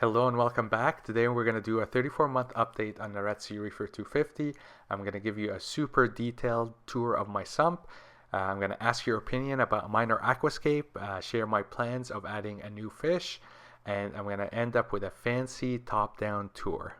Hello and welcome back. Today we're going to do a 34-month update on the Sea Reefer 250. I'm going to give you a super detailed tour of my sump. I'm going to ask your opinion about minor aquascape, share my plans of adding a new fish, and I'm going to end up with a fancy top-down tour.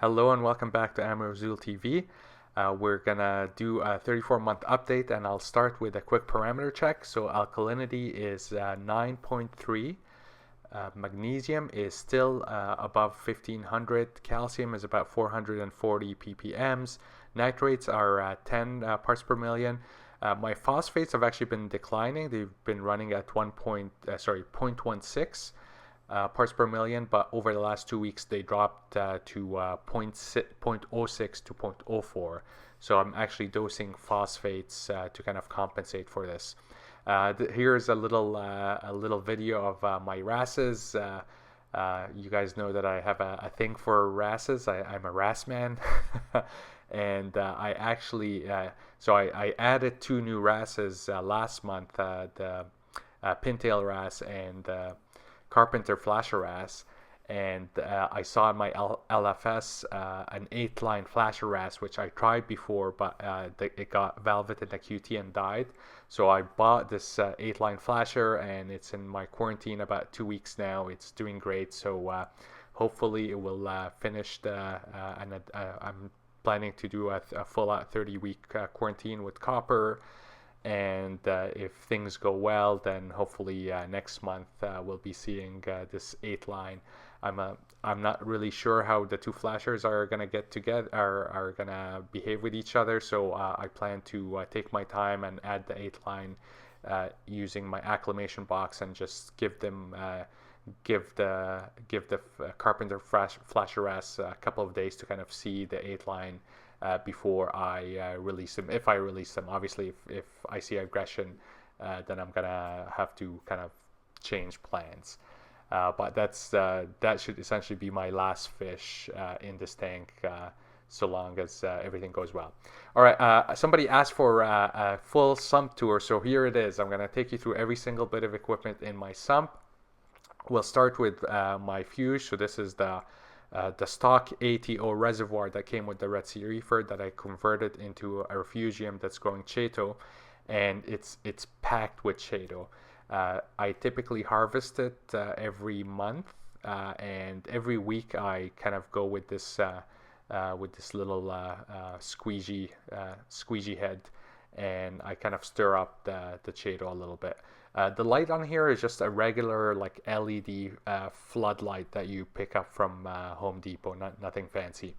Hello and welcome back to Amazul TV. We're gonna do a 34-month update, and I'll start with a quick parameter check. So alkalinity is 9.3. Magnesium is still above 1500. Calcium is about 440 ppms. Nitrates are 10 parts per million. My phosphates have actually been declining. They've been running at 0.16 parts per million, but over the last 2 weeks they dropped to 0.06 to 0.04. So I'm actually dosing phosphates to kind of compensate for this. Here's a little video of my wrasses. You guys know that I have a thing for wrasses. I'm a wrasse man. And I actually so I added 2 new wrasses last month, the pintail wrasse and Carpenter flasher wrasse, and I saw in my LFS an 8-line flasher wrasse, which I tried before, but it got velvet in the QT and died. So I bought this 8-line flasher, and it's in my quarantine about 2 weeks now. It's doing great, so hopefully it will finish and I'm planning to do a full-out 30-week quarantine with copper. And if things go well, then hopefully next month we'll be seeing this 8-line. I'm not really sure how the 2 flashers are gonna get together, are gonna behave with each other. So I plan to take my time and add the 8-line using my acclimation box, and just give the Carpenter flasher wrasse a couple of days to kind of see the 8-line. Before I release them. If I release them, obviously, if I see aggression, then I'm gonna have to kind of change plans. But that should essentially be my last fish in this tank, so long as everything goes well. All right. Somebody asked for a full sump tour, so here it is. I'm gonna take you through every single bit of equipment in my sump. We'll start with my fuse. So this is the stock ATO reservoir that came with the Sea Reefer that I converted into a refugium that's growing chaeto, and it's packed with chaeto. I typically harvest it every month, and every week I kind of go with this little squeegee head, and I kind of stir up the chaeto a little bit. The light on here is just a regular like LED floodlight that you pick up from Home Depot, nothing fancy.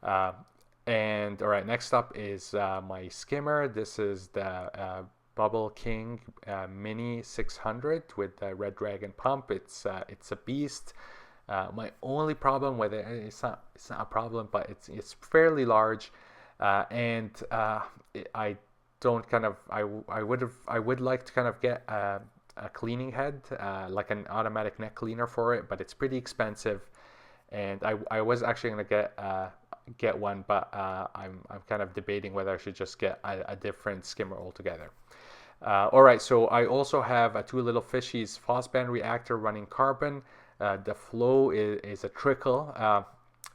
And all right, next up is my skimmer. This is the Bubble King Mini 600 with the Red Dragon pump. It's a beast. My only problem with it, it's not a problem, but it's fairly large, and I don't kind of I would like to kind of get a cleaning head, like an automatic neck cleaner for it, but it's pretty expensive, and I was actually gonna get one, but I'm kind of debating whether I should just get a different skimmer altogether. All right, so I also have a 2 little fishies phosphate reactor running carbon. The flow is a trickle.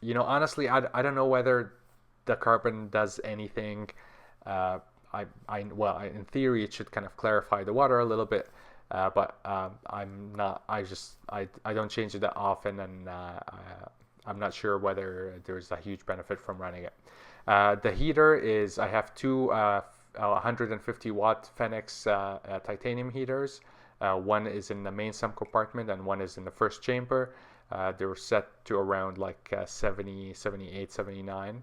Honestly, I don't know whether the carbon does anything. Well, in theory, it should kind of clarify the water a little bit, but I'm not. I don't change it that often, and I'm not sure whether there's a huge benefit from running it. The heater is, I have 2 150-watt Phoenix titanium heaters. One is in the main sump compartment, and one is in the first chamber. They were set to around like 70, 78, 79.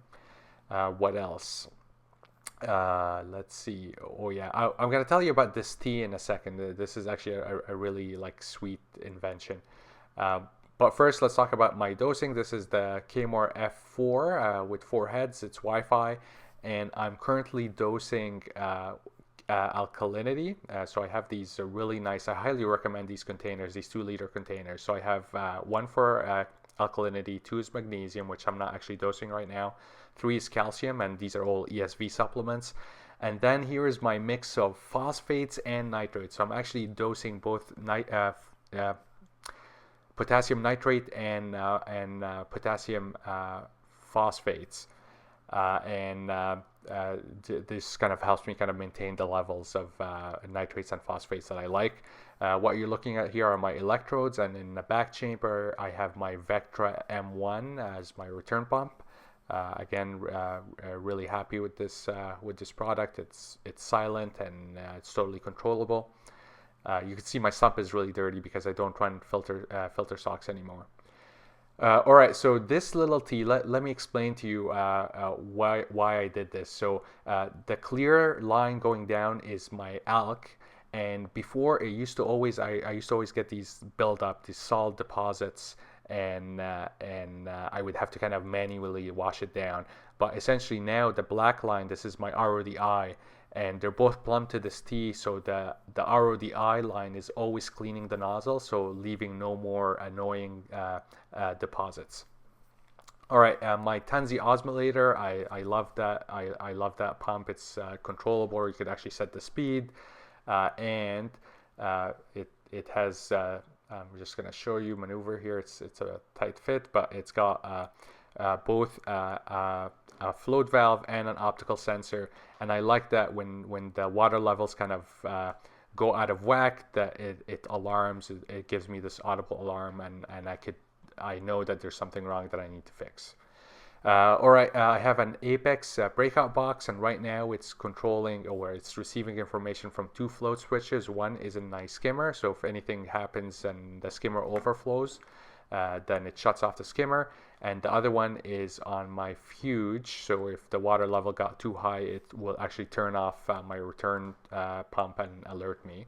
What else? Let's see. Oh yeah, I'm gonna tell you about this tea in a second. This is actually a really like sweet invention. But first, let's talk about my dosing. This is the Kmore F4 with 4 heads. It's Wi-Fi, and I'm currently dosing alkalinity. So I have these really nice, I highly recommend these containers, these 2-liter containers. So I have one for alkalinity, 2 is magnesium, which I'm not actually dosing right now, 3 is calcium, and these are all ESV supplements. And then here is my mix of phosphates and nitrates. So I'm actually dosing both potassium nitrate and potassium phosphates. This kind of helps me kind of maintain the levels of nitrates and phosphates that I like. What you're looking at here are my electrodes, and in the back chamber I have my Vectra M1 as my return pump. Again, really happy with this product. It's silent and it's totally controllable. You can see my sump is really dirty because I don't run filter socks anymore. All right, so this little T, let me explain to you why I did this. So the clear line going down is my alk, and before it used to always, I used to always get these build up, these salt deposits, and I would have to kind of manually wash it down. But essentially now the black line, this is my RODI, and they're both plumbed to this T, so the RODI line is always cleaning the nozzle, so leaving no more annoying deposits. All right, my Tansi osmolator, I love that. I love that pump. It's controllable. You could actually set the speed, and it has. I'm just going to show you maneuver here. It's a tight fit, but it's got both a float valve and an optical sensor, and I like that when the water levels kind of go out of whack, that it alarms. It gives me this audible alarm, and I know that there's something wrong that I need to fix. All right, I have an Apex breakout box, and right now it's controlling, or it's receiving information from 2 float switches. One is in my skimmer, so if anything happens and the skimmer overflows, then it shuts off the skimmer, and the other one is on my fuge, so if the water level got too high, it will actually turn off my return pump and alert me.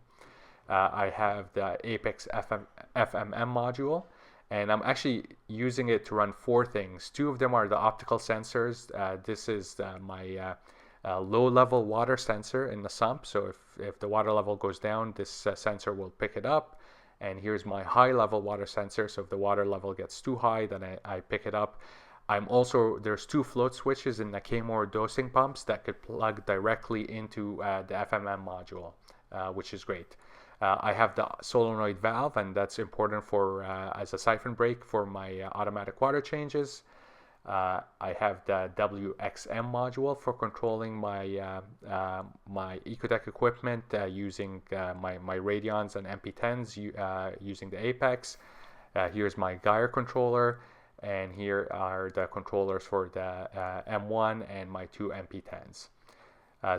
I have the Apex FMM module, and I'm actually using it to run 4 things. 2 of them are the optical sensors. This is my low-level water sensor in the sump, so if the water level goes down, this sensor will pick it up. And here's my high-level water sensor, so if the water level gets too high, then I pick it up. There's 2 float switches in the K-More dosing pumps that could plug directly into the FMM module, which is great. I have the solenoid valve, and that's important for as a siphon brake for my automatic water changes. I have the WXM module for controlling my my Ecotech equipment using my Radions and MP10s using the Apex. Here's my gyre controller, and here are the controllers for the M1 and my 2 MP10s.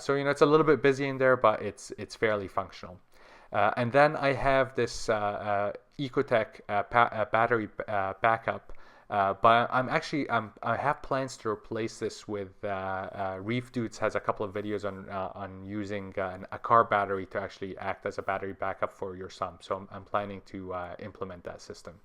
So it's a little bit busy in there, but it's fairly functional. And then I have this Ecotech battery backup, but I have plans to replace this with Reef Dudes has a couple of videos on using a car battery to actually act as a battery backup for your sump. So I'm planning to implement that system.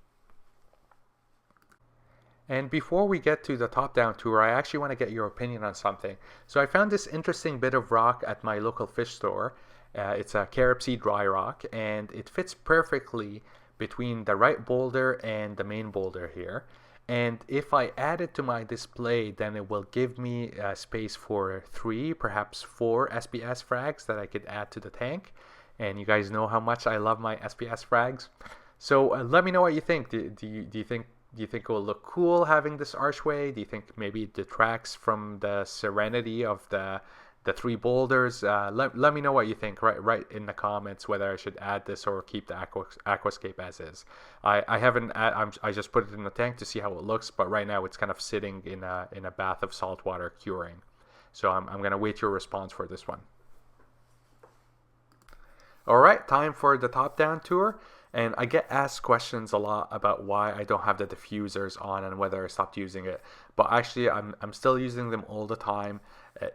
And before we get to the top-down tour, I actually want to get your opinion on something. So I found this interesting bit of rock at my local fish store. It's a carob sea dry rock, and it fits perfectly between the right boulder and the main boulder here. And if I add it to my display, then it will give me space for 3, perhaps 4 SPS frags that I could add to the tank. And you guys know how much I love my SPS frags. So let me know what you think. Do you think it will look cool having this archway? Do you think maybe it detracts from the serenity of the 3 boulders? Let me know what you think right in the comments, whether I should add this or keep the aquascape as is. I just put it in the tank to see how it looks, but right now it's kind of sitting in a bath of salt water curing. So I'm gonna wait your response for this one. All right, time for the top-down tour. And I get asked questions a lot about why I don't have the diffusers on and whether I stopped using it. But actually, I'm still using them all the time,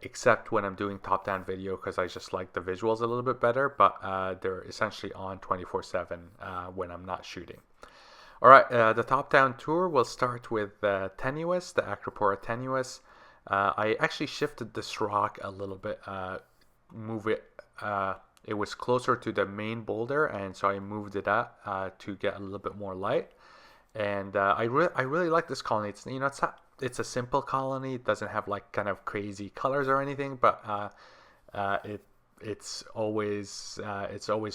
except when I'm doing top-down video, because I just like the visuals a little bit better. But they're essentially on 24/7 when I'm not shooting. All right, the top-down tour will start with Tenuous, the Acropora Tenuous. I actually shifted this rock a little bit, move it it was closer to the main boulder, and so I moved it up to get a little bit more light. And I really like this colony. It's, you know, it's a simple colony. It doesn't have like kind of crazy colors or anything, but uh, it it's always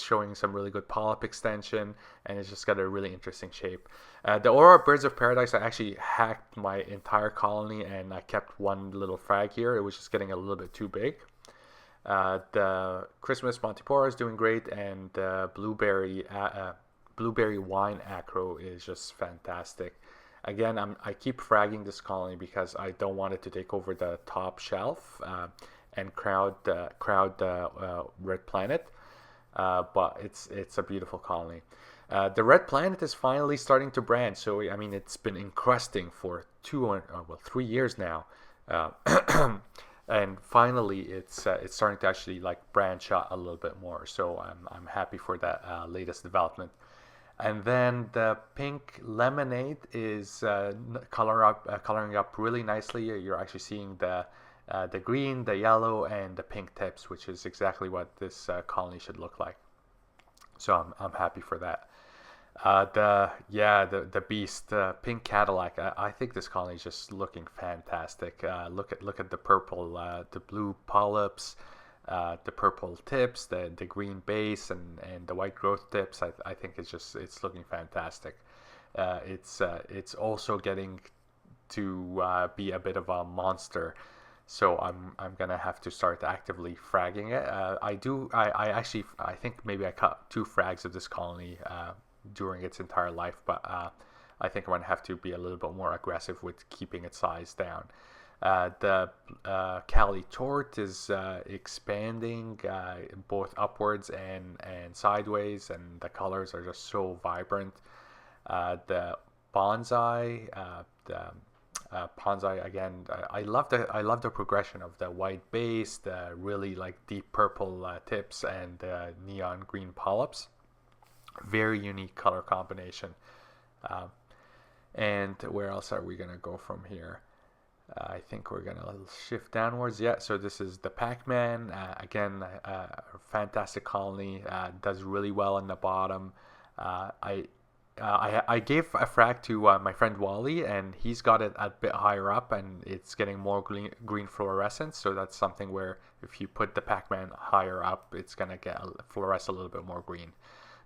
showing some really good polyp extension, and it's just got a really interesting shape. The Aurora Birds of Paradise, I actually hacked my entire colony, and I kept one little frag here. It was just getting a little bit too big. The Christmas Montipora is doing great, and blueberry wine acro is just fantastic. Again, I keep fragging this colony because I don't want it to take over the top shelf and crowd the red planet. But it's a beautiful colony. The red planet is finally starting to branch. So I mean, it's been encrusting for 3 years now. And finally it's starting to actually like branch out a little bit more. So I'm happy for that latest development. And then the pink lemonade is coloring up really nicely. You're actually seeing the green, the yellow, and the pink tips, which is exactly what this colony should look like. So I'm happy for that. The beast, pink Cadillac. I think this colony is just looking fantastic. Look at the purple, the blue polyps, the purple tips, the green base, and the white growth tips. I think it's looking fantastic. It's also getting to be a bit of a monster. So I'm gonna have to start actively fragging it. I think maybe I cut 2 frags of this colony during its entire life, but I think I'm gonna have to be a little bit more aggressive with keeping its size down. The Cali Tort is expanding both upwards and sideways, and the colors are just so vibrant. The Bonsai, Bonsai again. I love the progression of the white base, the really like deep purple tips, and the neon green polyps. Very unique color combination. And where else are we gonna go from here? I think we're gonna shift downwards. Yeah, so this is the Pac-Man. Again, fantastic colony. Does really well on the bottom. I gave a frag to my friend Wally, and he's got it a bit higher up, and it's getting more green fluorescence. So that's something where if you put the Pac-Man higher up, it's gonna fluoresce a little bit more green.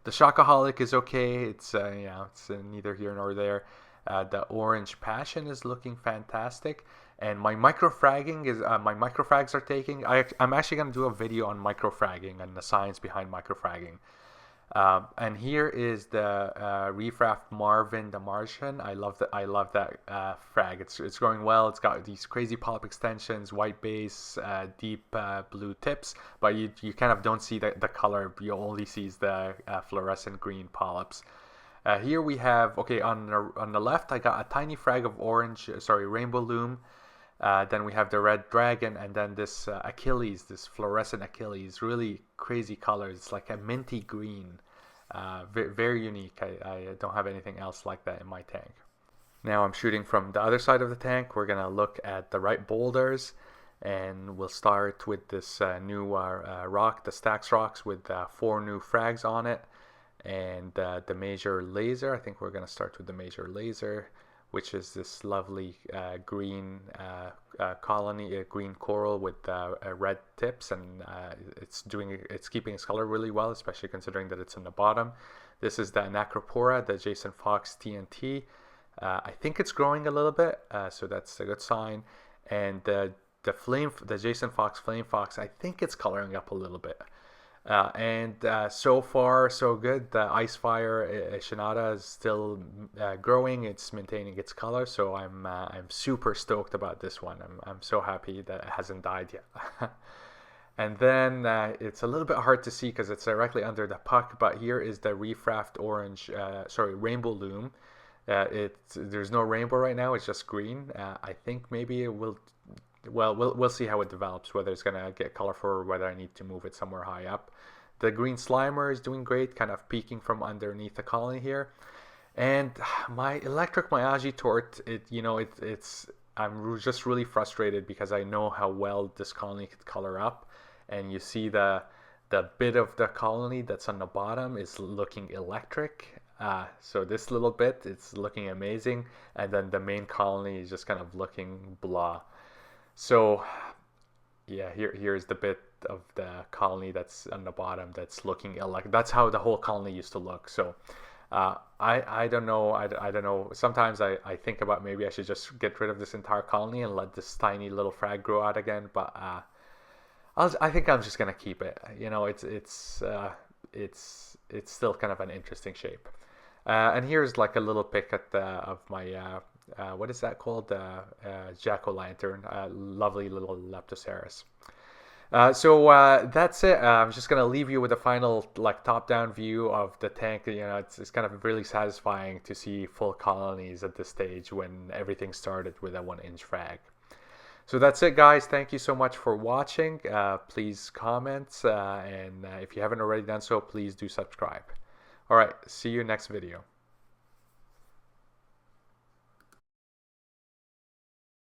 The Shockaholic is okay. It's it's neither here nor there. The Orange Passion is looking fantastic, and my microfrags are taking. I'm actually gonna do a video on microfragging and the science behind microfragging. And here is the Reefraft Marvin the Martian. I love that frag. It's growing well. It's got these crazy polyp extensions, white base, deep blue tips, but you kind of don't see the color. You only see the fluorescent green polyps. Here we have, on the left I got a tiny frag of rainbow loom. Then we have the red dragon, and then this Achilles, this fluorescent Achilles, really crazy colors. It's like a minty green, very unique. I don't have anything else like that in my tank. Now I'm shooting from the other side of the tank. We're gonna look at the right boulders, and we'll start with this new rock, the Stax rocks, with 4 new frags on it, and the major laser. I think we're gonna start with the major laser, which is this lovely green colony, green coral with red tips, and it's keeping its color really well, especially considering that it's in the bottom. This is the Anacropora, the Jason Fox TNT. I think it's growing a little bit, so that's a good sign. And the Jason Fox Flame Fox, I think it's coloring up a little bit. So far so good. The Icefire Shinada is still growing. It's maintaining its color, so I'm super stoked about this one. I'm so happy that it hasn't died yet. And then it's a little bit hard to see because it's directly under the puck, but here is the Reefraft Rainbow Loom. There's no rainbow right now. It's just green. I think maybe it will. Well, we'll see how it develops, whether it's gonna get colorful or whether I need to move it somewhere high up. The green Slimer is doing great, kind of peeking from underneath the colony here. And my electric Miyagi Tort, I'm just really frustrated because I know how well this colony could color up, and you see the the bit of the colony that's on the bottom is looking electric. So this little bit, it's looking amazing, and then the main colony is just kind of looking blah. So yeah, here's the bit of the colony that's on the bottom that's looking electric. That's how the whole colony used to look. So I don't know. I don't know. Sometimes I think about maybe I should just get rid of this entire colony and let this tiny little frag grow out again. But I think I'm just gonna keep it. You know, it's still kind of an interesting shape. And here's like a little pic at of my what is that called? Jack-o'-lantern. Lovely little Leptoceras. So that's it. I'm just gonna leave you with a final like top-down view of the tank. You know, it's kind of really satisfying to see full colonies at this stage when everything started with a 1-inch frag. So that's it, guys. Thank you so much for watching. Please comment, and if you haven't already done so, please do subscribe. All right, see you next video.